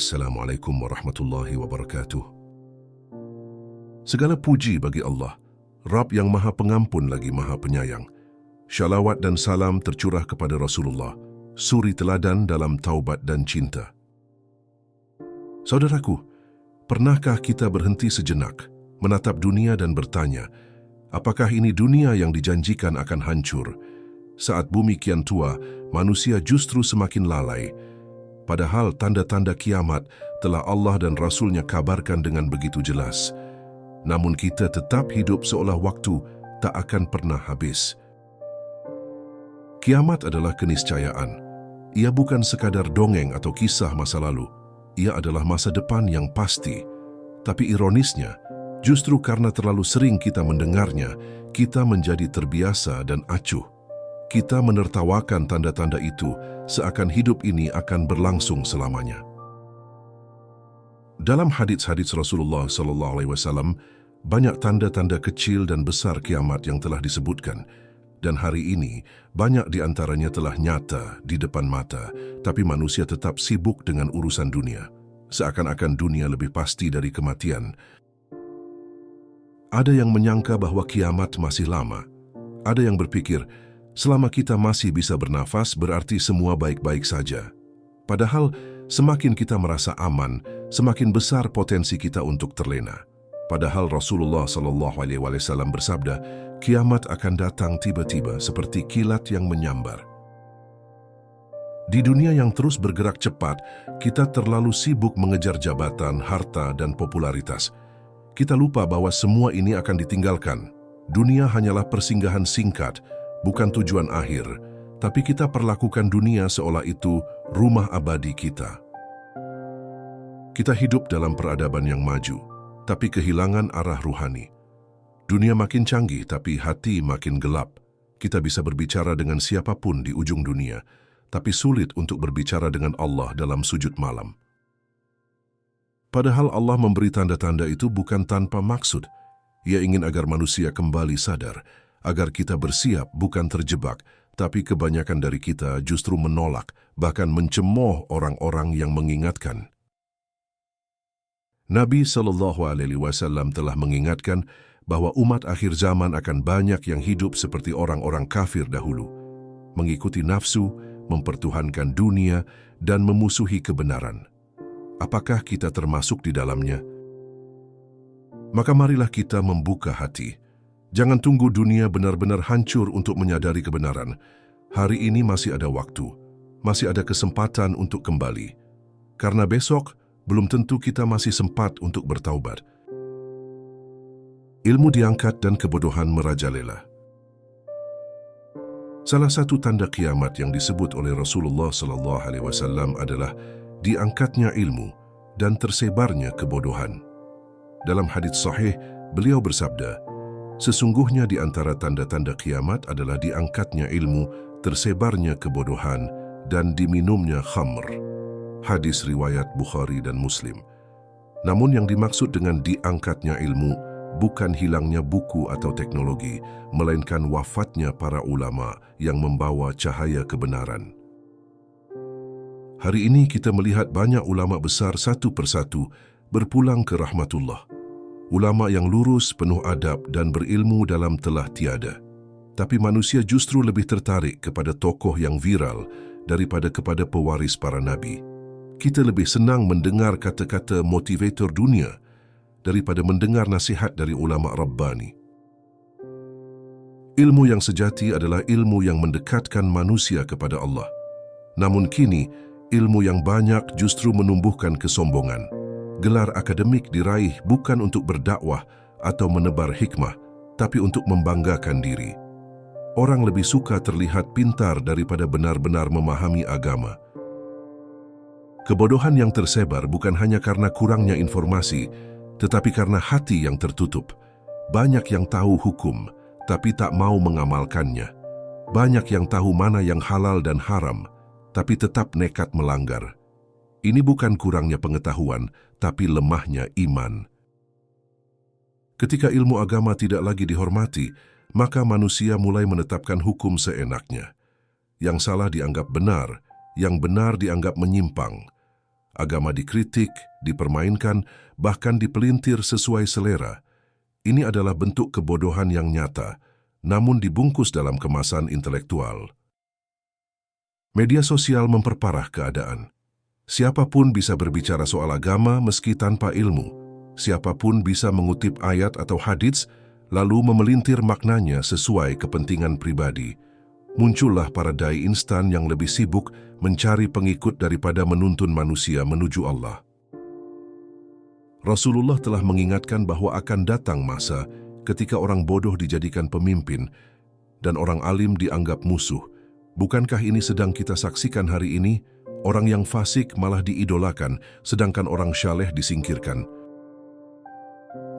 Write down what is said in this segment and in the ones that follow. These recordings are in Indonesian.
Assalamualaikum warahmatullahi wabarakatuh. Segala puji bagi Allah, Rabb yang Maha Pengampun lagi Maha Penyayang. Syalawat dan salam tercurah kepada Rasulullah, suri teladan dalam taubat dan cinta. Saudaraku, pernahkah kita berhenti sejenak, menatap dunia dan bertanya, apakah ini dunia yang dijanjikan akan hancur? Saat bumi kian tua, manusia justru semakin lalai. Padahal tanda-tanda kiamat telah Allah dan Rasul-Nya kabarkan dengan begitu jelas. Namun kita tetap hidup seolah waktu tak akan pernah habis. Kiamat adalah keniscayaan. Ia bukan sekadar dongeng atau kisah masa lalu. Ia adalah masa depan yang pasti. Tapi ironisnya, justru karena terlalu sering kita mendengarnya, kita menjadi terbiasa dan acuh. Kita menertawakan tanda-tanda itu seakan hidup ini akan berlangsung selamanya. Dalam hadits-hadits Rasulullah SAW, banyak tanda-tanda kecil dan besar kiamat yang telah disebutkan. Dan hari ini, banyak di antaranya telah nyata di depan mata, tapi manusia tetap sibuk dengan urusan dunia. Seakan-akan dunia lebih pasti dari kematian. Ada yang menyangka bahwa kiamat masih lama. Ada yang berpikir, selama kita masih bisa bernafas, berarti semua baik-baik saja. Padahal, semakin kita merasa aman, semakin besar potensi kita untuk terlena. Padahal Rasulullah SAW bersabda, kiamat akan datang tiba-tiba seperti kilat yang menyambar. Di dunia yang terus bergerak cepat, kita terlalu sibuk mengejar jabatan, harta, dan popularitas. Kita lupa bahwa semua ini akan ditinggalkan. Dunia hanyalah persinggahan singkat, bukan tujuan akhir, tapi kita perlakukan dunia seolah itu rumah abadi kita. Kita hidup dalam peradaban yang maju, tapi kehilangan arah ruhani. Dunia makin canggih, tapi hati makin gelap. Kita bisa berbicara dengan siapapun di ujung dunia, tapi sulit untuk berbicara dengan Allah dalam sujud malam. Padahal Allah memberi tanda-tanda itu bukan tanpa maksud. Ia ingin agar manusia kembali sadar, agar kita bersiap bukan terjebak, tapi kebanyakan dari kita justru menolak, bahkan mencemooh orang-orang yang mengingatkan. Nabi SAW telah mengingatkan bahwa umat akhir zaman akan banyak yang hidup seperti orang-orang kafir dahulu, mengikuti nafsu, mempertuhankan dunia, dan memusuhi kebenaran. Apakah kita termasuk di dalamnya? Maka marilah kita membuka hati. Jangan tunggu dunia benar-benar hancur untuk menyadari kebenaran. Hari ini masih ada waktu, masih ada kesempatan untuk kembali. Karena besok, belum tentu kita masih sempat untuk bertaubat. Ilmu diangkat dan kebodohan merajalela. Salah satu tanda kiamat yang disebut oleh Rasulullah SAW adalah diangkatnya ilmu dan tersebarnya kebodohan. Dalam hadits sahih, beliau bersabda, sesungguhnya di antara tanda-tanda kiamat adalah diangkatnya ilmu, tersebarnya kebodohan, dan diminumnya khamr. Hadis riwayat Bukhari dan Muslim. Namun yang dimaksud dengan diangkatnya ilmu bukan hilangnya buku atau teknologi, melainkan wafatnya para ulama yang membawa cahaya kebenaran. Hari ini kita melihat banyak ulama besar satu persatu berpulang ke rahmatullah. Ulama yang lurus, penuh adab dan berilmu dalam telah tiada. Tapi manusia justru lebih tertarik kepada tokoh yang viral daripada kepada pewaris para nabi. Kita lebih senang mendengar kata-kata motivator dunia daripada mendengar nasihat dari ulama Rabbani. Ilmu yang sejati adalah ilmu yang mendekatkan manusia kepada Allah. Namun kini, ilmu yang banyak justru menumbuhkan kesombongan. Gelar akademik diraih bukan untuk berdakwah atau menebar hikmah, tapi untuk membanggakan diri. Orang lebih suka terlihat pintar daripada benar-benar memahami agama. Kebodohan yang tersebar bukan hanya karena kurangnya informasi, tetapi karena hati yang tertutup. Banyak yang tahu hukum, tapi tak mau mengamalkannya. Banyak yang tahu mana yang halal dan haram, tapi tetap nekat melanggar. Ini bukan kurangnya pengetahuan, tapi lemahnya iman. Ketika ilmu agama tidak lagi dihormati, maka manusia mulai menetapkan hukum seenaknya. Yang salah dianggap benar, yang benar dianggap menyimpang. Agama dikritik, dipermainkan, bahkan dipelintir sesuai selera. Ini adalah bentuk kebodohan yang nyata, namun dibungkus dalam kemasan intelektual. Media sosial memperparah keadaan. Siapapun bisa berbicara soal agama meski tanpa ilmu. Siapapun bisa mengutip ayat atau hadits, lalu memelintir maknanya sesuai kepentingan pribadi. Muncullah para dai instan yang lebih sibuk mencari pengikut daripada menuntun manusia menuju Allah. Rasulullah telah mengingatkan bahwa akan datang masa ketika orang bodoh dijadikan pemimpin dan orang alim dianggap musuh. Bukankah ini sedang kita saksikan hari ini? Orang yang fasik malah diidolakan, sedangkan orang syaleh disingkirkan.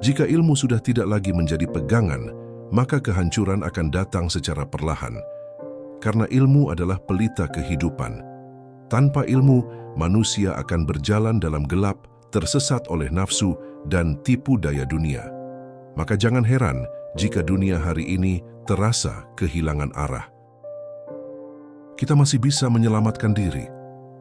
Jika ilmu sudah tidak lagi menjadi pegangan, maka kehancuran akan datang secara perlahan. Karena ilmu adalah pelita kehidupan. Tanpa ilmu, manusia akan berjalan dalam gelap, tersesat oleh nafsu dan tipu daya dunia. Maka jangan heran jika dunia hari ini terasa kehilangan arah. Kita masih bisa menyelamatkan diri.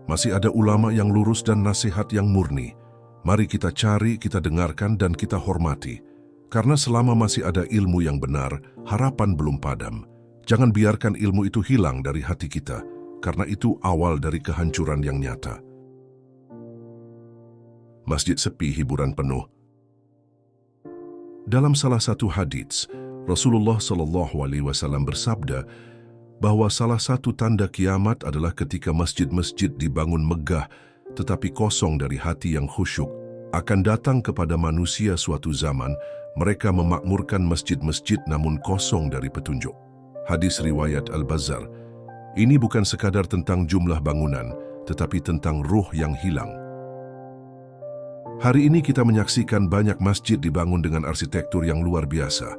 Masih ada ulama yang lurus dan nasihat yang murni. Mari kita cari, kita dengarkan, dan kita hormati. Karena selama masih ada ilmu yang benar, harapan belum padam. Jangan biarkan ilmu itu hilang dari hati kita, karena itu awal dari kehancuran yang nyata. Masjid sepi, hiburan penuh. Dalam salah satu hadits, Rasulullah SAW bersabda bahwa salah satu tanda kiamat adalah ketika masjid-masjid dibangun megah tetapi kosong dari hati yang khusyuk. Akan datang kepada manusia suatu zaman, mereka memakmurkan masjid-masjid namun kosong dari petunjuk. Hadis riwayat Al-Bazzar. Ini bukan sekadar tentang jumlah bangunan, tetapi tentang ruh yang hilang. Hari ini kita menyaksikan banyak masjid dibangun dengan arsitektur yang luar biasa,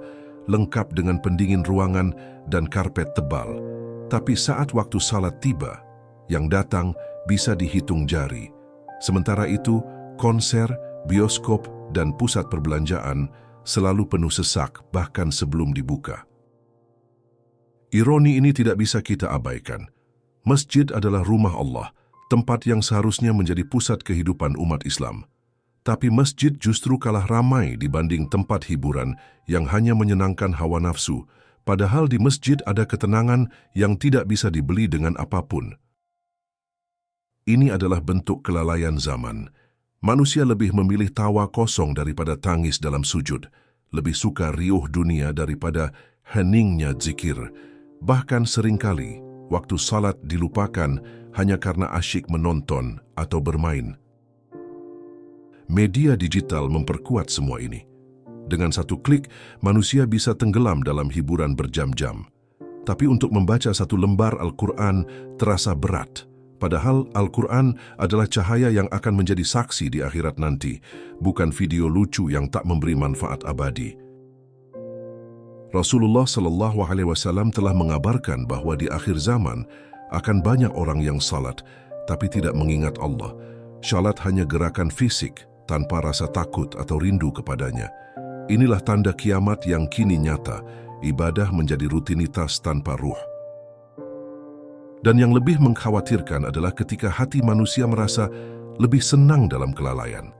lengkap dengan pendingin ruangan dan karpet tebal. Tapi saat waktu salat tiba, yang datang bisa dihitung jari. Sementara itu, konser, bioskop, dan pusat perbelanjaan selalu penuh sesak bahkan sebelum dibuka. Ironi ini tidak bisa kita abaikan. Masjid adalah rumah Allah, tempat yang seharusnya menjadi pusat kehidupan umat Islam. Tapi masjid justru kalah ramai dibanding tempat hiburan yang hanya menyenangkan hawa nafsu, padahal di masjid ada ketenangan yang tidak bisa dibeli dengan apapun. Ini adalah bentuk kelalaian zaman. Manusia lebih memilih tawa kosong daripada tangis dalam sujud, lebih suka riuh dunia daripada heningnya zikir. Bahkan seringkali, waktu salat dilupakan hanya karena asyik menonton atau bermain. Media digital memperkuat semua ini. Dengan satu klik, manusia bisa tenggelam dalam hiburan berjam-jam. Tapi untuk membaca satu lembar Al-Quran terasa berat. Padahal Al-Quran adalah cahaya yang akan menjadi saksi di akhirat nanti, bukan video lucu yang tak memberi manfaat abadi. Rasulullah SAW telah mengabarkan bahwa di akhir zaman akan banyak orang yang salat, tapi tidak mengingat Allah. Salat hanya gerakan fisik, tanpa rasa takut atau rindu kepadanya. Inilah tanda kiamat yang kini nyata, ibadah menjadi rutinitas tanpa ruh. Dan yang lebih mengkhawatirkan adalah ketika hati manusia merasa lebih senang dalam kelalaian.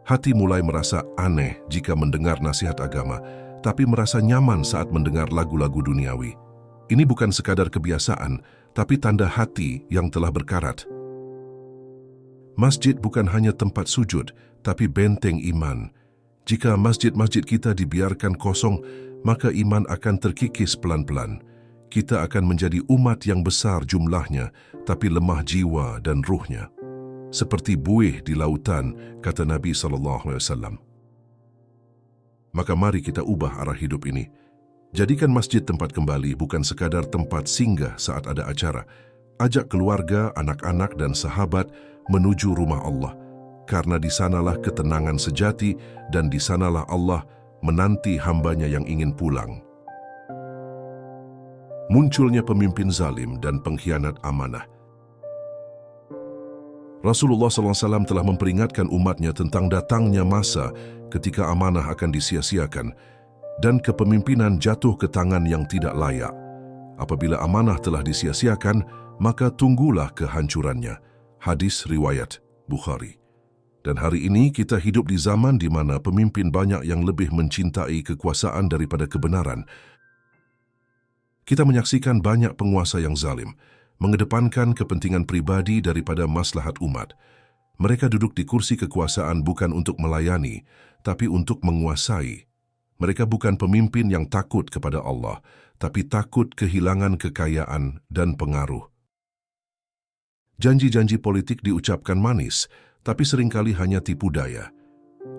Hati mulai merasa aneh jika mendengar nasihat agama, tapi merasa nyaman saat mendengar lagu-lagu duniawi. Ini bukan sekadar kebiasaan, tapi tanda hati yang telah berkarat. Masjid bukan hanya tempat sujud, tapi benteng iman. Jika masjid-masjid kita dibiarkan kosong, maka iman akan terkikis pelan-pelan. Kita akan menjadi umat yang besar jumlahnya, tapi lemah jiwa dan ruhnya. Seperti buih di lautan, kata Nabi SAW. Maka mari kita ubah arah hidup ini. Jadikan masjid tempat kembali, bukan sekadar tempat singgah saat ada acara. Ajak keluarga, anak-anak, dan sahabat menuju rumah Allah. Karena di sanalah ketenangan sejati dan di sanalah Allah menanti hambanya yang ingin pulang. Munculnya pemimpin zalim dan pengkhianat amanah. Rasulullah SAW telah memperingatkan umatnya tentang datangnya masa ketika amanah akan disia-siakan dan kepemimpinan jatuh ke tangan yang tidak layak. Apabila amanah telah disia-siakan, maka tunggulah kehancurannya. Hadis riwayat Bukhari. Dan hari ini kita hidup di zaman di mana pemimpin banyak yang lebih mencintai kekuasaan daripada kebenaran. Kita menyaksikan banyak penguasa yang zalim, mengedepankan kepentingan pribadi daripada maslahat umat. Mereka duduk di kursi kekuasaan bukan untuk melayani, tapi untuk menguasai. Mereka bukan pemimpin yang takut kepada Allah, tapi takut kehilangan kekayaan dan pengaruh. Janji-janji politik diucapkan manis, tapi seringkali hanya tipu daya.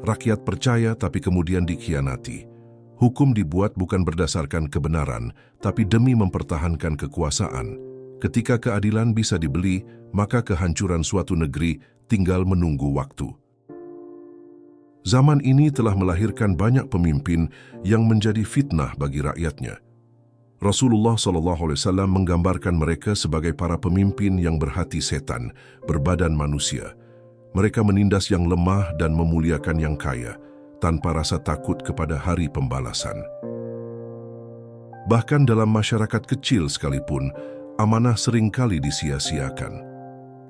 Rakyat percaya tapi kemudian dikhianati. Hukum dibuat bukan berdasarkan kebenaran, tapi demi mempertahankan kekuasaan. Ketika keadilan bisa dibeli, maka kehancuran suatu negeri tinggal menunggu waktu. Zaman ini telah melahirkan banyak pemimpin yang menjadi fitnah bagi rakyatnya. Rasulullah SAW menggambarkan mereka sebagai para pemimpin yang berhati setan, berbadan manusia. Mereka menindas yang lemah dan memuliakan yang kaya, tanpa rasa takut kepada hari pembalasan. Bahkan dalam masyarakat kecil sekalipun, amanah seringkali disia-siakan.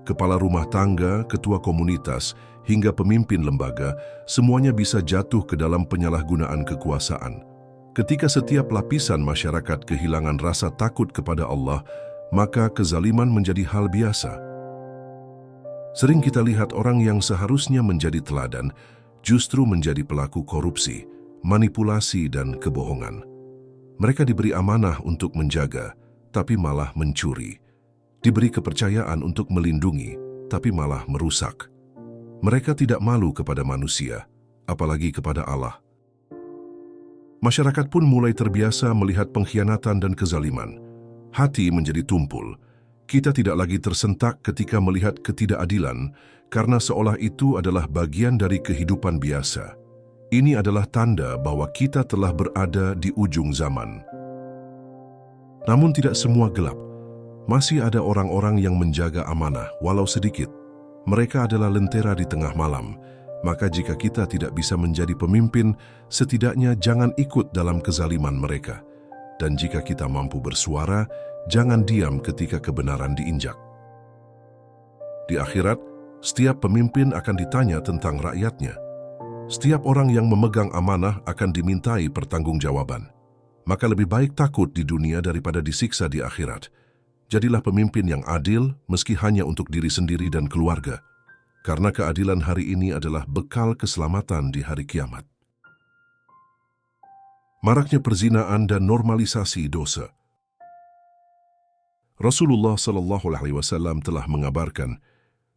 Kepala rumah tangga, ketua komunitas, hingga pemimpin lembaga, semuanya bisa jatuh ke dalam penyalahgunaan kekuasaan. Ketika setiap lapisan masyarakat kehilangan rasa takut kepada Allah, maka kezaliman menjadi hal biasa. Sering kita lihat orang yang seharusnya menjadi teladan, justru menjadi pelaku korupsi, manipulasi, dan kebohongan. Mereka diberi amanah untuk menjaga, tapi malah mencuri. Diberi kepercayaan untuk melindungi, tapi malah merusak. Mereka tidak malu kepada manusia, apalagi kepada Allah. Masyarakat pun mulai terbiasa melihat pengkhianatan dan kezaliman. Hati menjadi tumpul. Kita tidak lagi tersentak ketika melihat ketidakadilan, karena seolah itu adalah bagian dari kehidupan biasa. Ini adalah tanda bahwa kita telah berada di ujung zaman. Namun tidak semua gelap. Masih ada orang-orang yang menjaga amanah, walau sedikit. Mereka adalah lentera di tengah malam. Maka jika kita tidak bisa menjadi pemimpin, setidaknya jangan ikut dalam kezaliman mereka. Dan jika kita mampu bersuara, jangan diam ketika kebenaran diinjak. Di akhirat, setiap pemimpin akan ditanya tentang rakyatnya. Setiap orang yang memegang amanah akan dimintai pertanggungjawaban. Maka lebih baik takut di dunia daripada disiksa di akhirat. Jadilah pemimpin yang adil meski hanya untuk diri sendiri dan keluarga. Karena keadilan hari ini adalah bekal keselamatan di hari kiamat. Maraknya perzinaan dan normalisasi dosa. Rasulullah SAW telah mengabarkan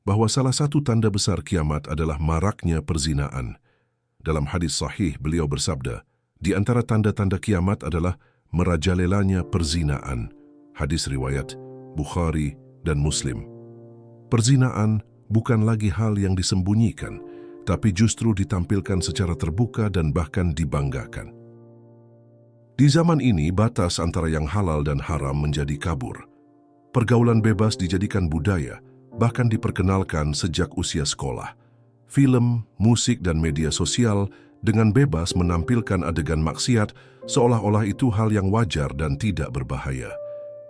bahwa salah satu tanda besar kiamat adalah maraknya perzinaan. Dalam hadis sahih beliau bersabda, di antara tanda-tanda kiamat adalah merajalelanya perzinaan. Hadis riwayat Bukhari dan Muslim. Perzinaan bukan lagi hal yang disembunyikan, tapi justru ditampilkan secara terbuka dan bahkan dibanggakan. Di zaman ini, batas antara yang halal dan haram menjadi kabur. Pergaulan bebas dijadikan budaya, bahkan diperkenalkan sejak usia sekolah. Film, musik, dan media sosial dengan bebas menampilkan adegan maksiat seolah-olah itu hal yang wajar dan tidak berbahaya.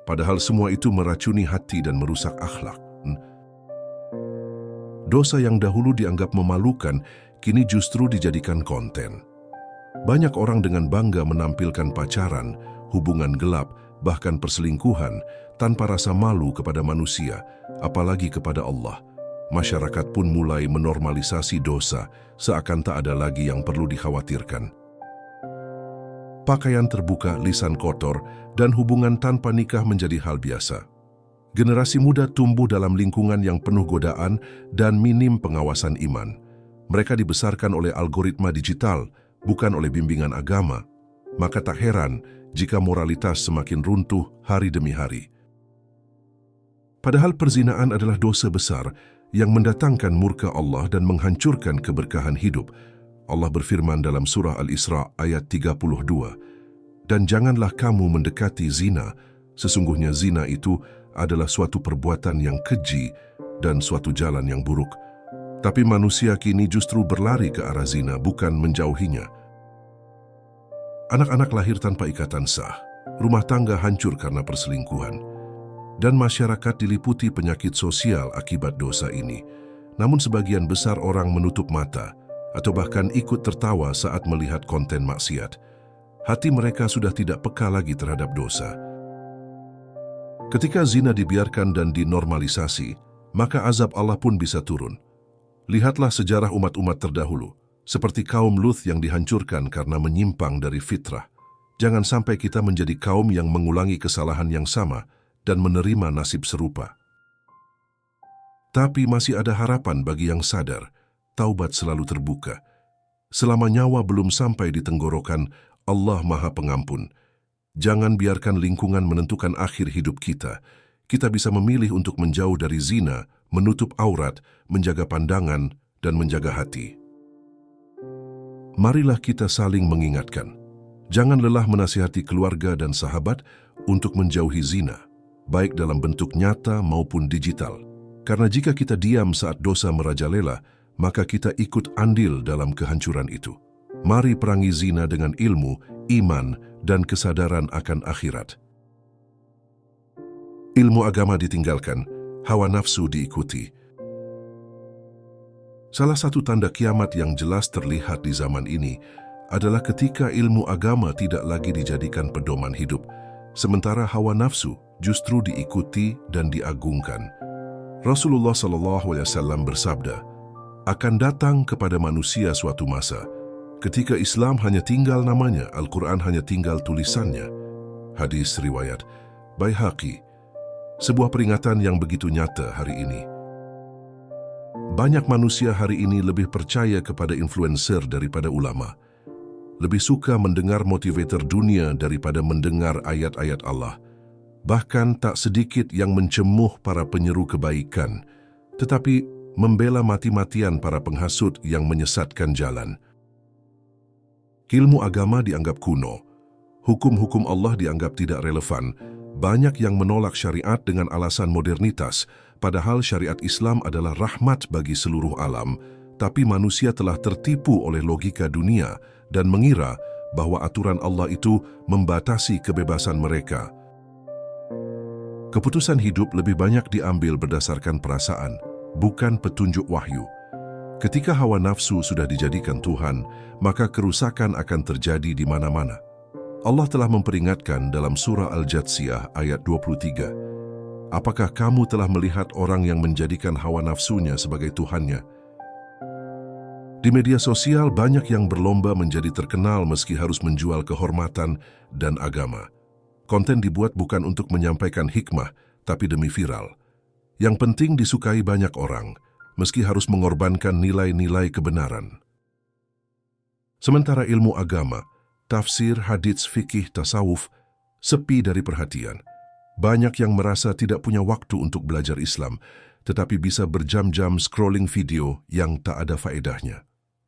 Padahal semua itu meracuni hati dan merusak akhlak. Dosa yang dahulu dianggap memalukan, kini justru dijadikan konten. Banyak orang dengan bangga menampilkan pacaran, hubungan gelap, bahkan perselingkuhan, tanpa rasa malu kepada manusia, apalagi kepada Allah. Masyarakat pun mulai menormalisasi dosa, seakan tak ada lagi yang perlu dikhawatirkan. Pakaian terbuka, lisan kotor, dan hubungan tanpa nikah menjadi hal biasa. Generasi muda tumbuh dalam lingkungan yang penuh godaan dan minim pengawasan iman. Mereka dibesarkan oleh algoritma digital, bukan oleh bimbingan agama. Maka tak heran jika moralitas semakin runtuh hari demi hari. Padahal perzinaan adalah dosa besar yang mendatangkan murka Allah dan menghancurkan keberkahan hidup. Allah berfirman dalam surah Al-Isra ayat 32, "Dan janganlah kamu mendekati zina, sesungguhnya zina itu adalah suatu perbuatan yang keji dan suatu jalan yang buruk." Tapi manusia kini justru berlari ke arah zina, bukan menjauhinya. Anak-anak lahir tanpa ikatan sah, rumah tangga hancur karena perselingkuhan, dan masyarakat diliputi penyakit sosial akibat dosa ini. namun sebagian besar orang menutup mata atau bahkan ikut tertawa saat melihat konten maksiat. Hati mereka sudah tidak peka lagi terhadap dosa. Ketika zina dibiarkan dan dinormalisasi, maka azab Allah pun bisa turun. Lihatlah sejarah umat-umat terdahulu, seperti kaum Lut yang dihancurkan karena menyimpang dari fitrah. Jangan sampai kita menjadi kaum yang mengulangi kesalahan yang sama dan menerima nasib serupa. Tapi masih ada harapan bagi yang sadar, taubat selalu terbuka. Selama nyawa belum sampai di tenggorokan, Allah Maha Pengampun. Jangan biarkan lingkungan menentukan akhir hidup kita. Kita bisa memilih untuk menjauh dari zina, menutup aurat, menjaga pandangan, dan menjaga hati. Marilah kita saling mengingatkan. Jangan lelah menasihati keluarga dan sahabat untuk menjauhi zina, baik dalam bentuk nyata maupun digital. Karena jika kita diam saat dosa merajalela, maka kita ikut andil dalam kehancuran itu. Mari perangi zina dengan ilmu, iman, dan kesadaran akan akhirat. Ilmu agama ditinggalkan, hawa nafsu diikuti. Salah satu tanda kiamat yang jelas terlihat di zaman ini adalah ketika ilmu agama tidak lagi dijadikan pedoman hidup, sementara hawa nafsu justru diikuti dan diagungkan. Rasulullah SAW bersabda, akan datang kepada manusia suatu masa ketika Islam hanya tinggal namanya, Al-Quran hanya tinggal tulisannya. Hadis riwayat Baihaqi. Sebuah peringatan yang begitu nyata hari ini. Banyak manusia hari ini lebih percaya kepada influencer daripada ulama. Lebih suka mendengar motivator dunia daripada mendengar ayat-ayat Allah. Bahkan tak sedikit yang mencemuh para penyeru kebaikan, tetapi membela mati-matian para penghasut yang menyesatkan jalan. Ilmu agama dianggap kuno, hukum-hukum Allah dianggap tidak relevan. Banyak yang menolak syariat dengan alasan modernitas, padahal syariat Islam adalah rahmat bagi seluruh alam, tapi manusia telah tertipu oleh logika dunia dan mengira bahwa aturan Allah itu membatasi kebebasan mereka. Keputusan hidup lebih banyak diambil berdasarkan perasaan, bukan petunjuk wahyu. Ketika hawa nafsu sudah dijadikan Tuhan, maka kerusakan akan terjadi di mana-mana. Allah telah memperingatkan dalam surah Al-Jatsiyah ayat 23. Apakah kamu telah melihat orang yang menjadikan hawa nafsunya sebagai Tuhannya? Di media sosial banyak yang berlomba menjadi terkenal meski harus menjual kehormatan dan agama. Konten dibuat bukan untuk menyampaikan hikmah, tapi demi viral. Yang penting disukai banyak orang, meski harus mengorbankan nilai-nilai kebenaran. Sementara ilmu agama, tafsir, hadits, fikih, tasawuf, sepi dari perhatian. Banyak yang merasa tidak punya waktu untuk belajar Islam, tetapi bisa berjam-jam scrolling video yang tak ada faedahnya.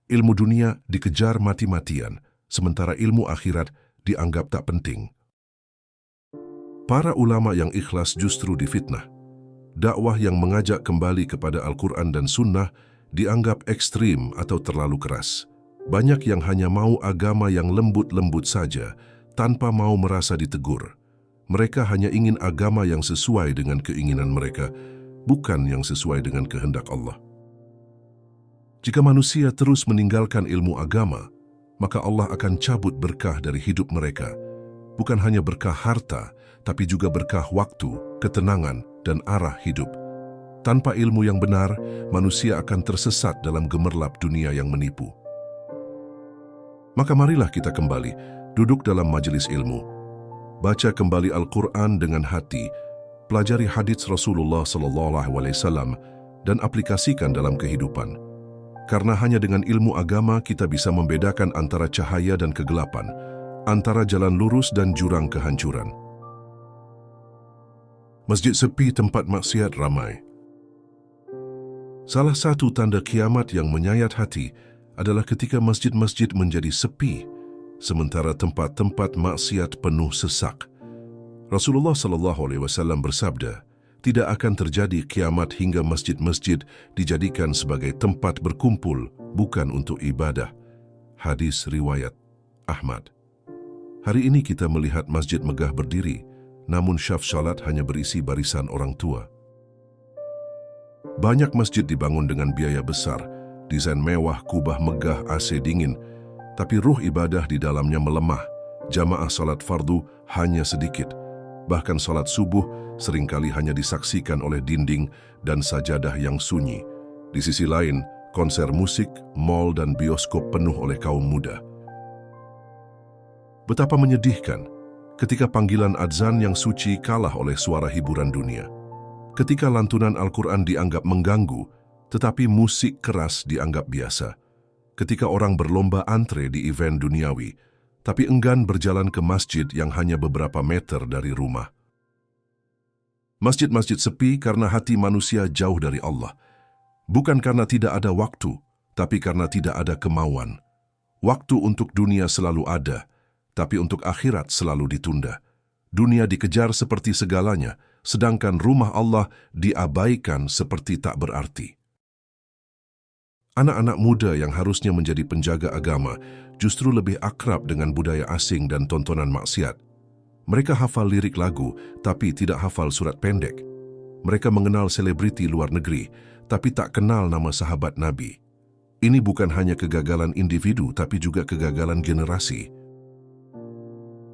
Ilmu dunia dikejar mati-matian, sementara ilmu akhirat dianggap tak penting. Para ulama yang ikhlas justru difitnah. Dakwah yang mengajak kembali kepada Al-Quran dan Sunnah dianggap ekstrim atau terlalu keras. Banyak yang hanya mau agama yang lembut-lembut saja, tanpa mau merasa ditegur. Mereka hanya ingin agama yang sesuai dengan keinginan mereka, bukan yang sesuai dengan kehendak Allah. Jika manusia terus meninggalkan ilmu agama, maka Allah akan cabut berkah dari hidup mereka. Bukan hanya berkah harta, tapi juga berkah waktu, ketenangan, dan arah hidup. Tanpa ilmu yang benar, manusia akan tersesat dalam gemerlap dunia yang menipu. Maka marilah kita kembali, duduk dalam majelis ilmu. Baca kembali Al-Quran dengan hati, pelajari hadits Rasulullah SAW, dan aplikasikan dalam kehidupan. Karena hanya dengan ilmu agama kita bisa membedakan antara cahaya dan kegelapan, antara jalan lurus dan jurang kehancuran. Masjid sepi, tempat maksiat ramai. Salah satu tanda kiamat yang menyayat hati adalah ketika masjid-masjid menjadi sepi, sementara tempat-tempat maksiat penuh sesak. Rasulullah SAW bersabda, tidak akan terjadi kiamat hingga masjid-masjid dijadikan sebagai tempat berkumpul, bukan untuk ibadah. Hadis riwayat Ahmad. Hari ini kita melihat masjid megah berdiri, namun syaf salat hanya berisi barisan orang tua. Banyak masjid dibangun dengan biaya besar, desain mewah, kubah megah, AC dingin, tapi ruh ibadah di dalamnya melemah. Jamaah salat fardu hanya sedikit. Bahkan salat subuh seringkali hanya disaksikan oleh dinding dan sajadah yang sunyi. Di sisi lain, konser musik, mal dan bioskop penuh oleh kaum muda. Betapa menyedihkan ketika panggilan adzan yang suci kalah oleh suara hiburan dunia. Ketika lantunan Al-Quran dianggap mengganggu, tetapi musik keras dianggap biasa. Ketika orang berlomba antre di event duniawi, tapi enggan berjalan ke masjid yang hanya beberapa meter dari rumah. Masjid-masjid sepi karena hati manusia jauh dari Allah. Bukan karena tidak ada waktu, tapi karena tidak ada kemauan. Waktu untuk dunia selalu ada, tapi untuk akhirat selalu ditunda. Dunia dikejar seperti segalanya, sedangkan rumah Allah diabaikan seperti tak berarti. Anak-anak muda yang harusnya menjadi penjaga agama justru lebih akrab dengan budaya asing dan tontonan maksiat. Mereka hafal lirik lagu, tapi tidak hafal surat pendek. Mereka mengenal selebriti luar negeri, tapi tak kenal nama sahabat Nabi. Ini bukan hanya kegagalan individu, tapi juga kegagalan generasi.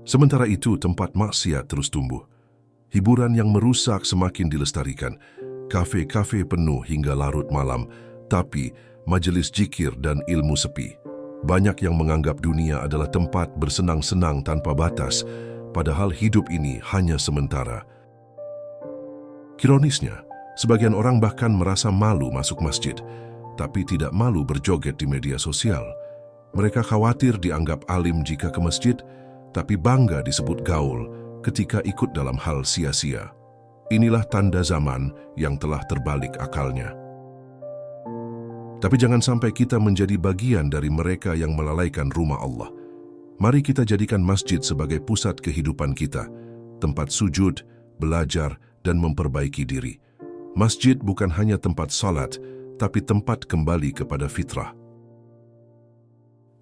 Sementara itu, tempat maksiat terus tumbuh. Hiburan yang merusak semakin dilestarikan. Kafe-kafe penuh hingga larut malam, tapi majelis zikir dan ilmu sepi. Banyak yang menganggap dunia adalah tempat bersenang-senang tanpa batas, padahal hidup ini hanya sementara. Ironisnya, sebagian orang bahkan merasa malu masuk masjid, tapi tidak malu berjoget di media sosial. Mereka khawatir dianggap alim jika ke masjid, tapi bangga disebut gaul ketika ikut dalam hal sia-sia. Inilah tanda zaman yang telah terbalik akalnya. Tapi jangan sampai kita menjadi bagian dari mereka yang melalaikan rumah Allah. Mari kita jadikan masjid sebagai pusat kehidupan kita, tempat sujud, belajar, dan memperbaiki diri. Masjid bukan hanya tempat salat, tapi tempat kembali kepada fitrah.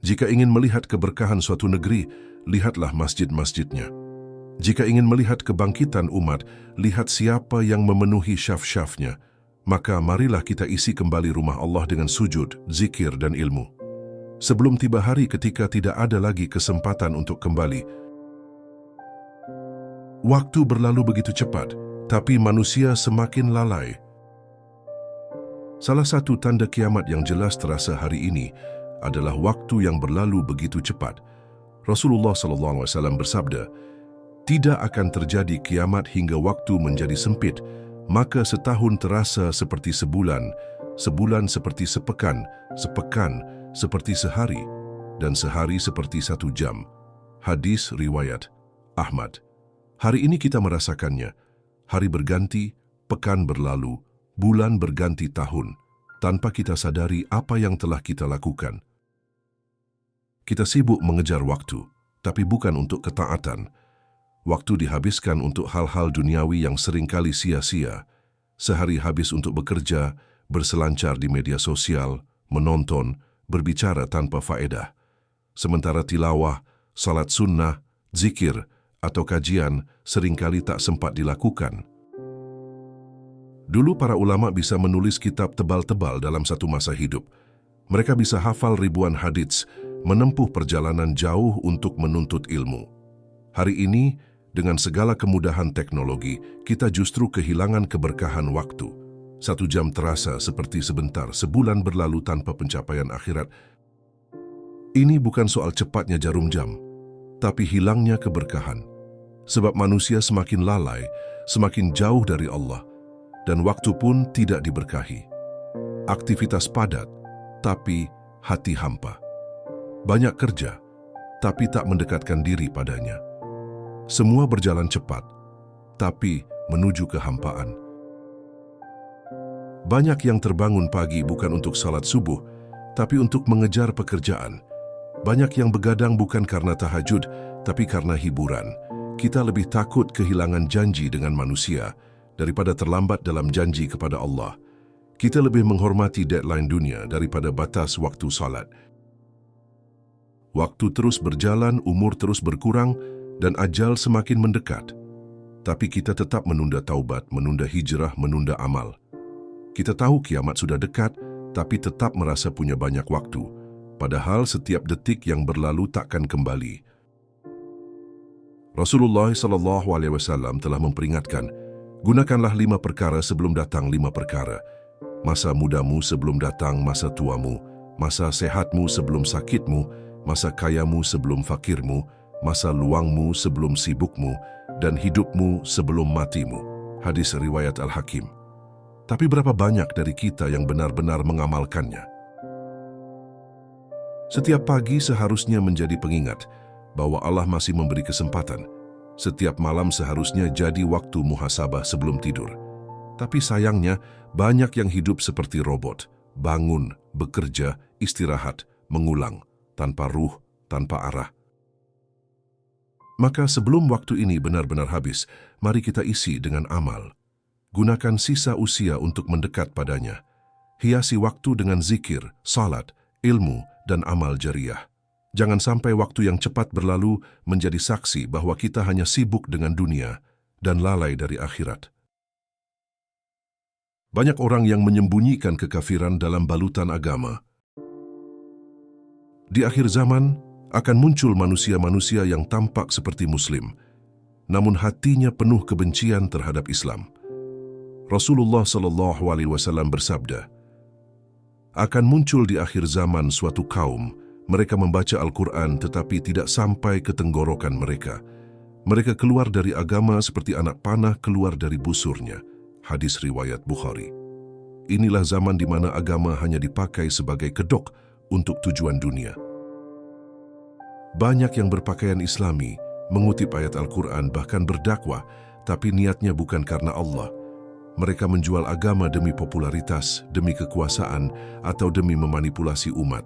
Jika ingin melihat keberkahan suatu negeri, lihatlah masjid-masjidnya. Jika ingin melihat kebangkitan umat, lihat siapa yang memenuhi syaf-syafnya. Maka marilah kita isi kembali rumah Allah dengan sujud, zikir, dan ilmu. Sebelum tiba hari ketika tidak ada lagi kesempatan untuk kembali. Waktu berlalu begitu cepat, tapi manusia semakin lalai. Salah satu tanda kiamat yang jelas terasa hari ini adalah waktu yang berlalu begitu cepat. Rasulullah SAW bersabda, "Tidak akan terjadi kiamat hingga waktu menjadi sempit, maka setahun terasa seperti sebulan, sebulan seperti sepekan, sepekan seperti sehari, dan sehari seperti 1 jam." Hadis riwayat Ahmad. Hari ini kita merasakannya. Hari berganti, pekan berlalu, bulan berganti tahun, tanpa kita sadari apa yang telah kita lakukan. Kita sibuk mengejar waktu, tapi bukan untuk ketaatan. Waktu dihabiskan untuk hal-hal duniawi yang seringkali sia-sia. Sehari habis untuk bekerja, berselancar di media sosial, menonton, berbicara tanpa faedah. Sementara tilawah, salat sunnah, zikir, atau kajian seringkali tak sempat dilakukan. Dulu para ulama bisa menulis kitab tebal-tebal dalam satu masa hidup. Mereka bisa hafal ribuan hadits, menempuh perjalanan jauh untuk menuntut ilmu. Hari ini, dengan segala kemudahan teknologi, kita justru kehilangan keberkahan waktu. 1 jam terasa seperti sebentar, sebulan berlalu tanpa pencapaian akhirat. Ini bukan soal cepatnya jarum jam, tapi hilangnya keberkahan. Sebab manusia semakin lalai, semakin jauh dari Allah, dan waktu pun tidak diberkahi. Aktivitas padat, tapi hati hampa. Banyak kerja, tapi tak mendekatkan diri padanya. Semua berjalan cepat, tapi menuju kehampaan. Banyak yang terbangun pagi bukan untuk salat subuh, tapi untuk mengejar pekerjaan. Banyak yang begadang bukan karena tahajud, tapi karena hiburan. Kita lebih takut kehilangan janji dengan manusia daripada terlambat dalam janji kepada Allah. Kita lebih menghormati deadline dunia daripada batas waktu salat. Waktu terus berjalan, umur terus berkurang, dan ajal semakin mendekat. Tapi kita tetap menunda taubat, menunda hijrah, menunda amal. Kita tahu kiamat sudah dekat, tapi tetap merasa punya banyak waktu. Padahal setiap detik yang berlalu takkan kembali. Rasulullah SAW telah memperingatkan, gunakanlah 5 perkara sebelum datang 5 perkara. Masa mudamu sebelum datang masa tuamu, masa sehatmu sebelum sakitmu, masa kayamu sebelum fakirmu, masa luangmu sebelum sibukmu, dan hidupmu sebelum matimu. Hadis riwayat Al-Hakim. Tapi berapa banyak dari kita yang benar-benar mengamalkannya? Setiap pagi seharusnya menjadi pengingat bahwa Allah masih memberi kesempatan. Setiap malam seharusnya jadi waktu muhasabah sebelum tidur. Tapi sayangnya, banyak yang hidup seperti robot. Bangun, bekerja, istirahat, mengulang, tanpa ruh, tanpa arah. Maka sebelum waktu ini benar-benar habis, mari kita isi dengan amal. Gunakan sisa usia untuk mendekat padanya. Hiasi waktu dengan zikir, salat, ilmu, dan amal jariah. Jangan sampai waktu yang cepat berlalu menjadi saksi bahwa kita hanya sibuk dengan dunia dan lalai dari akhirat. Banyak orang yang menyembunyikan kekafiran dalam balutan agama. Di akhir zaman akan muncul manusia-manusia yang tampak seperti Muslim, namun hatinya penuh kebencian terhadap Islam. Rasulullah SAW bersabda, akan muncul di akhir zaman suatu kaum, mereka membaca Al-Quran tetapi tidak sampai ke tenggorokan mereka. Mereka keluar dari agama seperti anak panah keluar dari busurnya. Hadis riwayat Bukhari. Inilah zaman di mana agama hanya dipakai sebagai kedok untuk tujuan dunia. Banyak yang berpakaian Islami, mengutip ayat Al-Quran bahkan berdakwah, tapi niatnya bukan karena Allah. Mereka menjual agama demi popularitas, demi kekuasaan, atau demi memanipulasi umat.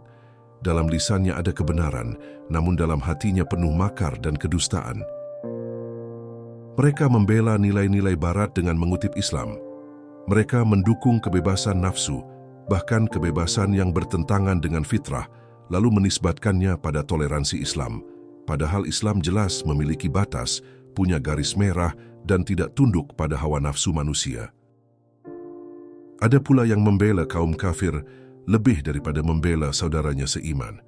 Dalam lisannya ada kebenaran, namun dalam hatinya penuh makar dan kedustaan. Mereka membela nilai-nilai Barat dengan mengutip Islam. Mereka mendukung kebebasan nafsu, bahkan kebebasan yang bertentangan dengan fitrah, lalu menisbatkannya pada toleransi Islam. Padahal Islam jelas memiliki batas, punya garis merah, dan tidak tunduk pada hawa nafsu manusia. Ada pula yang membela kaum kafir lebih daripada membela saudaranya seiman.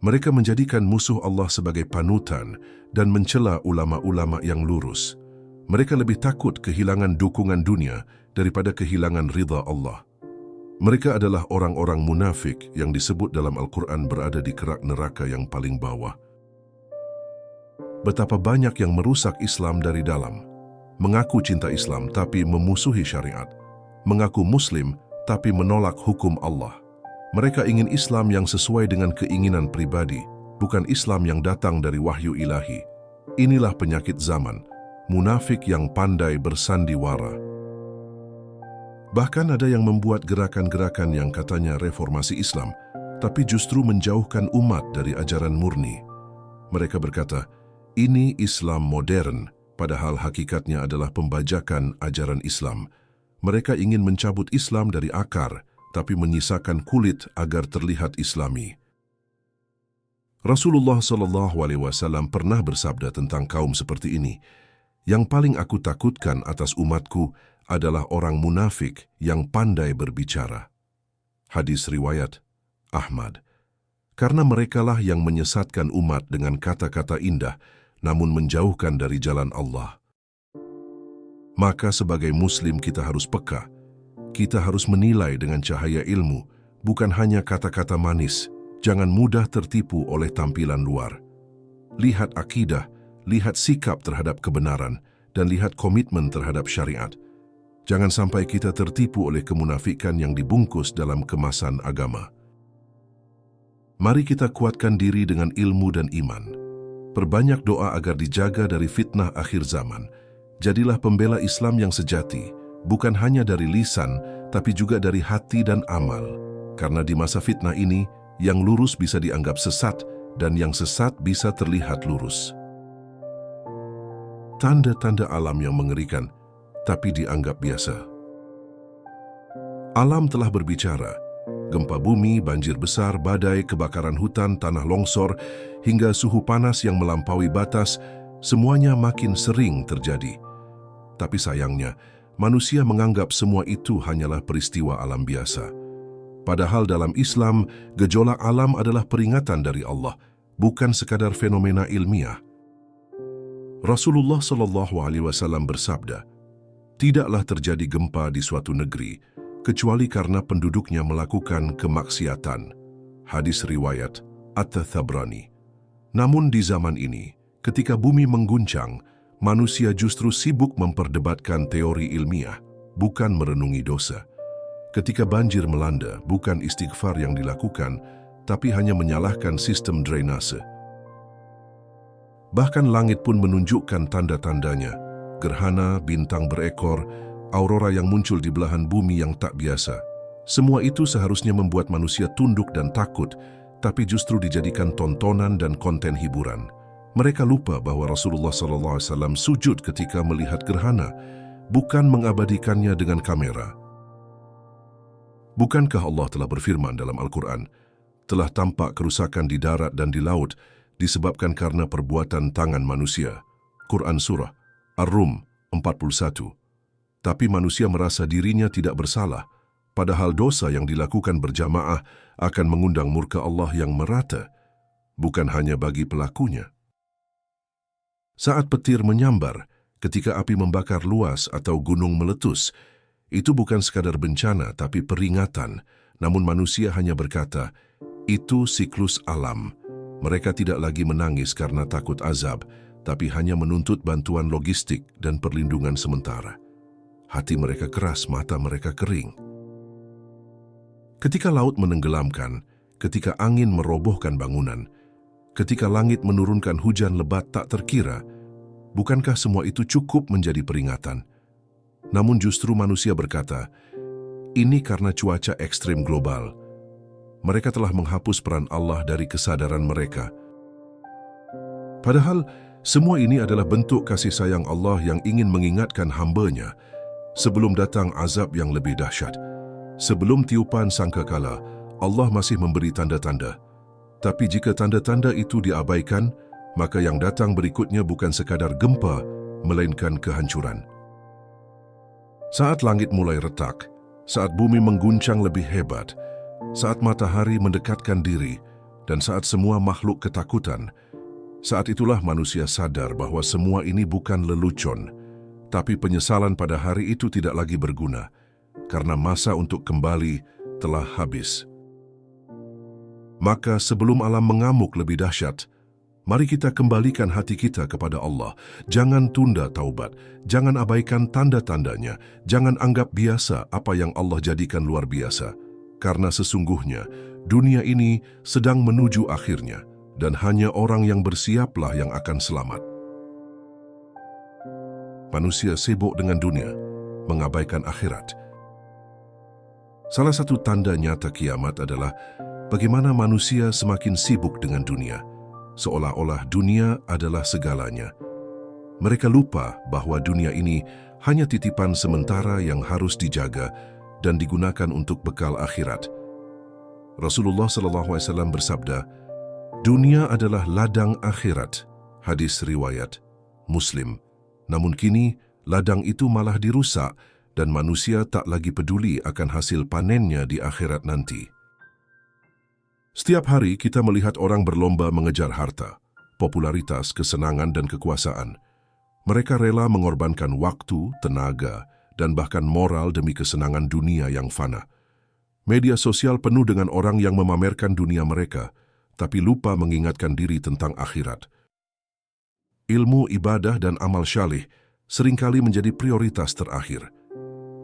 Mereka menjadikan musuh Allah sebagai panutan dan mencela ulama-ulama yang lurus. Mereka lebih takut kehilangan dukungan dunia daripada kehilangan ridha Allah. Mereka adalah orang-orang munafik yang disebut dalam Al-Quran berada di kerak neraka yang paling bawah. Betapa banyak yang merusak Islam dari dalam. Mengaku cinta Islam tapi memusuhi syariat. Mengaku Muslim tapi menolak hukum Allah. Mereka ingin Islam yang sesuai dengan keinginan pribadi, bukan Islam yang datang dari wahyu ilahi. Inilah penyakit zaman, munafik yang pandai bersandiwara. Bahkan ada yang membuat gerakan-gerakan yang katanya reformasi Islam, tapi justru menjauhkan umat dari ajaran murni. Mereka berkata, ini Islam modern, padahal hakikatnya adalah pembajakan ajaran Islam. Mereka ingin mencabut Islam dari akar, tapi menyisakan kulit agar terlihat Islami. Rasulullah SAW pernah bersabda tentang kaum seperti ini, yang paling aku takutkan atas umatku adalah orang munafik yang pandai berbicara. Hadis riwayat Ahmad. Karena merekalah yang menyesatkan umat dengan kata-kata indah, namun menjauhkan dari jalan Allah. Maka sebagai Muslim kita harus peka. Kita harus menilai dengan cahaya ilmu, bukan hanya kata-kata manis. Jangan mudah tertipu oleh tampilan luar. Lihat akidah, lihat sikap terhadap kebenaran, dan lihat komitmen terhadap syariat. Jangan sampai kita tertipu oleh kemunafikan yang dibungkus dalam kemasan agama. Mari kita kuatkan diri dengan ilmu dan iman. Perbanyak doa agar dijaga dari fitnah akhir zaman. Jadilah pembela Islam yang sejati, bukan hanya dari lisan, tapi juga dari hati dan amal. Karena di masa fitnah ini, yang lurus bisa dianggap sesat, dan yang sesat bisa terlihat lurus. Tanda-tanda alam yang mengerikan, tapi dianggap biasa. Alam telah berbicara. Gempa bumi, banjir besar, badai, kebakaran hutan, tanah longsor, hingga suhu panas yang melampaui batas, semuanya makin sering terjadi. Tapi sayangnya, manusia menganggap semua itu hanyalah peristiwa alam biasa. Padahal dalam Islam, gejolak alam adalah peringatan dari Allah, bukan sekadar fenomena ilmiah. Rasulullah SAW bersabda, "Tidaklah terjadi gempa di suatu negeri, kecuali karena penduduknya melakukan kemaksiatan." Hadis riwayat At-Tabrani. Namun di zaman ini, ketika bumi mengguncang, manusia justru sibuk memperdebatkan teori ilmiah, bukan merenungi dosa. Ketika banjir melanda, bukan istighfar yang dilakukan, tapi hanya menyalahkan sistem drainase. Bahkan langit pun menunjukkan tanda-tandanya, gerhana, bintang berekor, aurora yang muncul di belahan bumi yang tak biasa. Semua itu seharusnya membuat manusia tunduk dan takut, tapi justru dijadikan tontonan dan konten hiburan. Mereka lupa bahwa Rasulullah SAW sujud ketika melihat gerhana, bukan mengabadikannya dengan kamera. Bukankah Allah telah berfirman dalam Al-Quran, "Telah tampak kerusakan di darat dan di laut, disebabkan karena perbuatan tangan manusia." Quran Surah Ar-Rum 41. Tapi manusia merasa dirinya tidak bersalah, padahal dosa yang dilakukan berjamaah akan mengundang murka Allah yang merata, bukan hanya bagi pelakunya. Saat petir menyambar, ketika api membakar luas atau gunung meletus, itu bukan sekadar bencana tapi peringatan, namun manusia hanya berkata, "Itu siklus alam." Mereka tidak lagi menangis karena takut azab, tapi hanya menuntut bantuan logistik dan perlindungan sementara. Hati mereka keras, mata mereka kering. Ketika laut menenggelamkan, ketika angin merobohkan bangunan, ketika langit menurunkan hujan lebat tak terkira, bukankah semua itu cukup menjadi peringatan? Namun justru manusia berkata, "Ini karena cuaca ekstrim global." Mereka telah menghapus peran Allah dari kesadaran mereka. Padahal, semua ini adalah bentuk kasih sayang Allah yang ingin mengingatkan hamba-Nya sebelum datang azab yang lebih dahsyat. Sebelum tiupan sangkakala, Allah masih memberi tanda-tanda. Tapi jika tanda-tanda itu diabaikan, maka yang datang berikutnya bukan sekadar gempa, melainkan kehancuran. Saat langit mulai retak, saat bumi mengguncang lebih hebat, saat matahari mendekatkan diri, dan saat semua makhluk ketakutan, saat itulah manusia sadar bahwa semua ini bukan lelucon, tapi penyesalan pada hari itu tidak lagi berguna, karena masa untuk kembali telah habis. Maka sebelum alam mengamuk lebih dahsyat, mari kita kembalikan hati kita kepada Allah. Jangan tunda taubat, jangan abaikan tanda-tandanya, jangan anggap biasa apa yang Allah jadikan luar biasa. Karena sesungguhnya dunia ini sedang menuju akhirnya, dan hanya orang yang bersiaplah yang akan selamat. Manusia sibuk dengan dunia, mengabaikan akhirat. Salah satu tanda nyata kiamat adalah bagaimana manusia semakin sibuk dengan dunia, seolah-olah dunia adalah segalanya. Mereka lupa bahwa dunia ini hanya titipan sementara yang harus dijaga dan digunakan untuk bekal akhirat. Rasulullah SAW bersabda, "Dunia adalah ladang akhirat." Hadis riwayat Muslim. Namun kini, ladang itu malah dirusak dan manusia tak lagi peduli akan hasil panennya di akhirat nanti. Setiap hari kita melihat orang berlomba mengejar harta, popularitas, kesenangan, dan kekuasaan. Mereka rela mengorbankan waktu, tenaga, dan bahkan moral demi kesenangan dunia yang fana. Media sosial penuh dengan orang yang memamerkan dunia mereka, tapi lupa mengingatkan diri tentang akhirat. Ilmu, ibadah, dan amal syalih seringkali menjadi prioritas terakhir.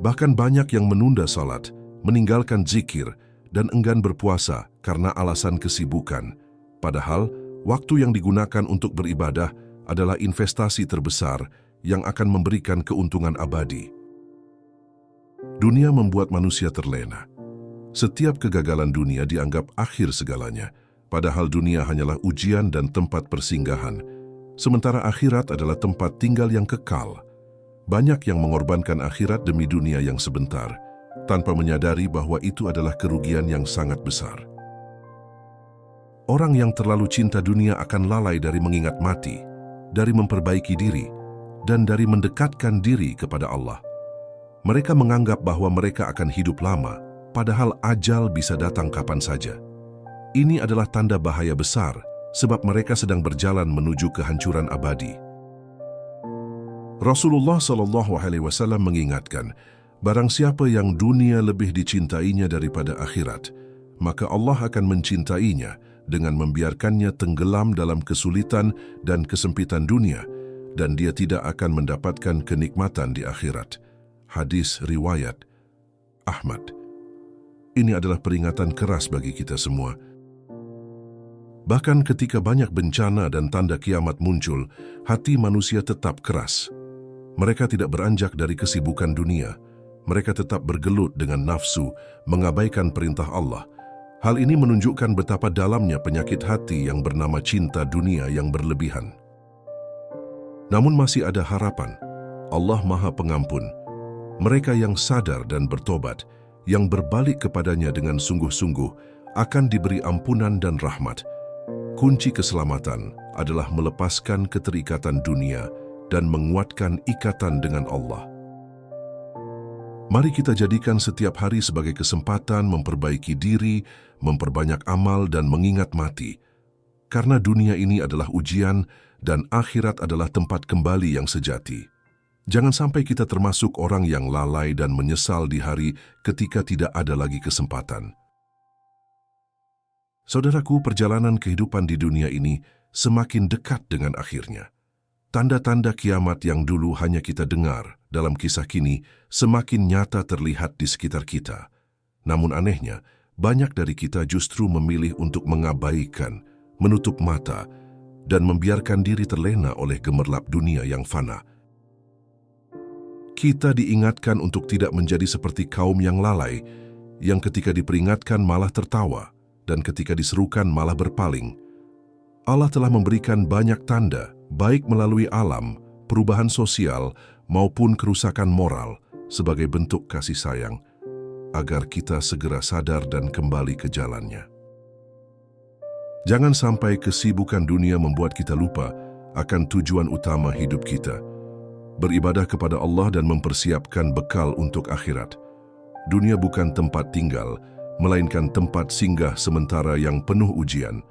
Bahkan banyak yang menunda salat, meninggalkan zikir, dan enggan berpuasa karena alasan kesibukan. Padahal, waktu yang digunakan untuk beribadah adalah investasi terbesar yang akan memberikan keuntungan abadi. Dunia membuat manusia terlena. Setiap kegagalan dunia dianggap akhir segalanya, padahal dunia hanyalah ujian dan tempat persinggahan, sementara akhirat adalah tempat tinggal yang kekal. Banyak yang mengorbankan akhirat demi dunia yang sebentar, tanpa menyadari bahwa itu adalah kerugian yang sangat besar. Orang yang terlalu cinta dunia akan lalai dari mengingat mati, dari memperbaiki diri, dan dari mendekatkan diri kepada Allah. Mereka menganggap bahwa mereka akan hidup lama, padahal ajal bisa datang kapan saja. Ini adalah tanda bahaya besar, sebab mereka sedang berjalan menuju kehancuran abadi. Rasulullah SAW mengingatkan, barang siapa yang dunia lebih dicintainya daripada akhirat, maka Allah akan mencintainya dengan membiarkannya tenggelam dalam kesulitan dan kesempitan dunia, dan dia tidak akan mendapatkan kenikmatan di akhirat. Hadis riwayat Ahmad. Ini adalah peringatan keras bagi kita semua. Bahkan ketika banyak bencana dan tanda kiamat muncul, hati manusia tetap keras. Mereka tidak beranjak dari kesibukan dunia. Mereka tetap bergelut dengan nafsu, mengabaikan perintah Allah. Hal ini menunjukkan betapa dalamnya penyakit hati yang bernama cinta dunia yang berlebihan. Namun masih ada harapan. Allah Maha Pengampun. Mereka yang sadar dan bertobat, yang berbalik kepadanya dengan sungguh-sungguh, akan diberi ampunan dan rahmat. Kunci keselamatan adalah melepaskan keterikatan dunia dan menguatkan ikatan dengan Allah. Mari kita jadikan setiap hari sebagai kesempatan memperbaiki diri, memperbanyak amal dan mengingat mati. Karena dunia ini adalah ujian dan akhirat adalah tempat kembali yang sejati. Jangan sampai kita termasuk orang yang lalai dan menyesal di hari ketika tidak ada lagi kesempatan. Saudaraku, perjalanan kehidupan di dunia ini semakin dekat dengan akhirnya. Tanda-tanda kiamat yang dulu hanya kita dengar dalam kisah kini semakin nyata terlihat di sekitar kita. Namun anehnya, banyak dari kita justru memilih untuk mengabaikan, menutup mata, dan membiarkan diri terlena oleh gemerlap dunia yang fana. Kita diingatkan untuk tidak menjadi seperti kaum yang lalai, yang ketika diperingatkan malah tertawa, dan ketika diserukan malah berpaling. Allah telah memberikan banyak tanda, baik melalui alam, perubahan sosial, maupun kerusakan moral sebagai bentuk kasih sayang, agar kita segera sadar dan kembali ke jalannya. Jangan sampai kesibukan dunia membuat kita lupa akan tujuan utama hidup kita, beribadah kepada Allah dan mempersiapkan bekal untuk akhirat. Dunia bukan tempat tinggal, melainkan tempat singgah sementara yang penuh ujian.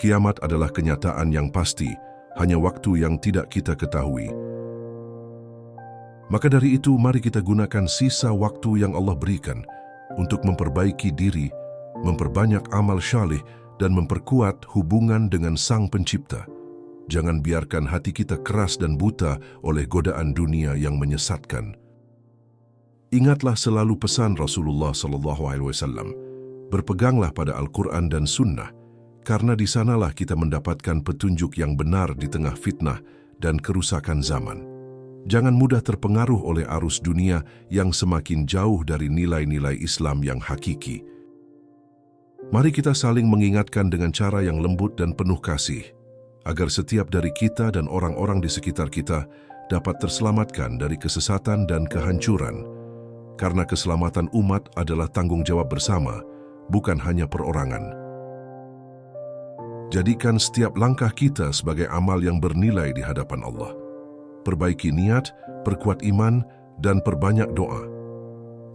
Kiamat adalah kenyataan yang pasti, hanya waktu yang tidak kita ketahui. Maka dari itu, mari kita gunakan sisa waktu yang Allah berikan untuk memperbaiki diri, memperbanyak amal syalih, dan memperkuat hubungan dengan Sang Pencipta. Jangan biarkan hati kita keras dan buta oleh godaan dunia yang menyesatkan. Ingatlah selalu pesan Rasulullah SAW. Berpeganglah pada Al-Quran dan Sunnah, karena di sanalah kita mendapatkan petunjuk yang benar di tengah fitnah dan kerusakan zaman. Jangan mudah terpengaruh oleh arus dunia yang semakin jauh dari nilai-nilai Islam yang hakiki. Mari kita saling mengingatkan dengan cara yang lembut dan penuh kasih, agar setiap dari kita dan orang-orang di sekitar kita dapat terselamatkan dari kesesatan dan kehancuran. Karena keselamatan umat adalah tanggung jawab bersama, bukan hanya perorangan. Jadikan setiap langkah kita sebagai amal yang bernilai di hadapan Allah. Perbaiki niat, perkuat iman, dan perbanyak doa.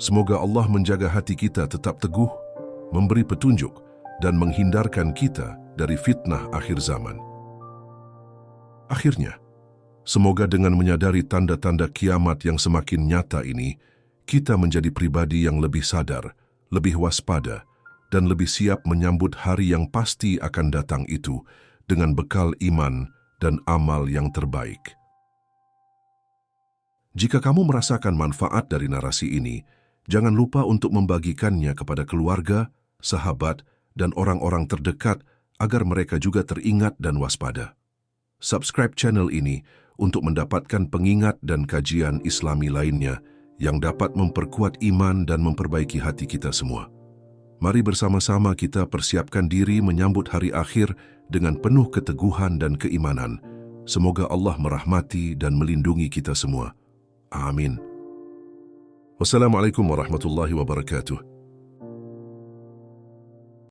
Semoga Allah menjaga hati kita tetap teguh, memberi petunjuk, dan menghindarkan kita dari fitnah akhir zaman. Akhirnya, semoga dengan menyadari tanda-tanda kiamat yang semakin nyata ini, kita menjadi pribadi yang lebih sadar, lebih waspada, dan lebih siap menyambut hari yang pasti akan datang itu dengan bekal iman dan amal yang terbaik. Jika kamu merasakan manfaat dari narasi ini, jangan lupa untuk membagikannya kepada keluarga, sahabat, dan orang-orang terdekat agar mereka juga teringat dan waspada. Subscribe channel ini untuk mendapatkan pengingat dan kajian Islami lainnya yang dapat memperkuat iman dan memperbaiki hati kita semua. Mari bersama-sama kita persiapkan diri menyambut hari akhir dengan penuh keteguhan dan keimanan. Semoga Allah merahmati dan melindungi kita semua. Amin. Wassalamualaikum warahmatullahi wabarakatuh.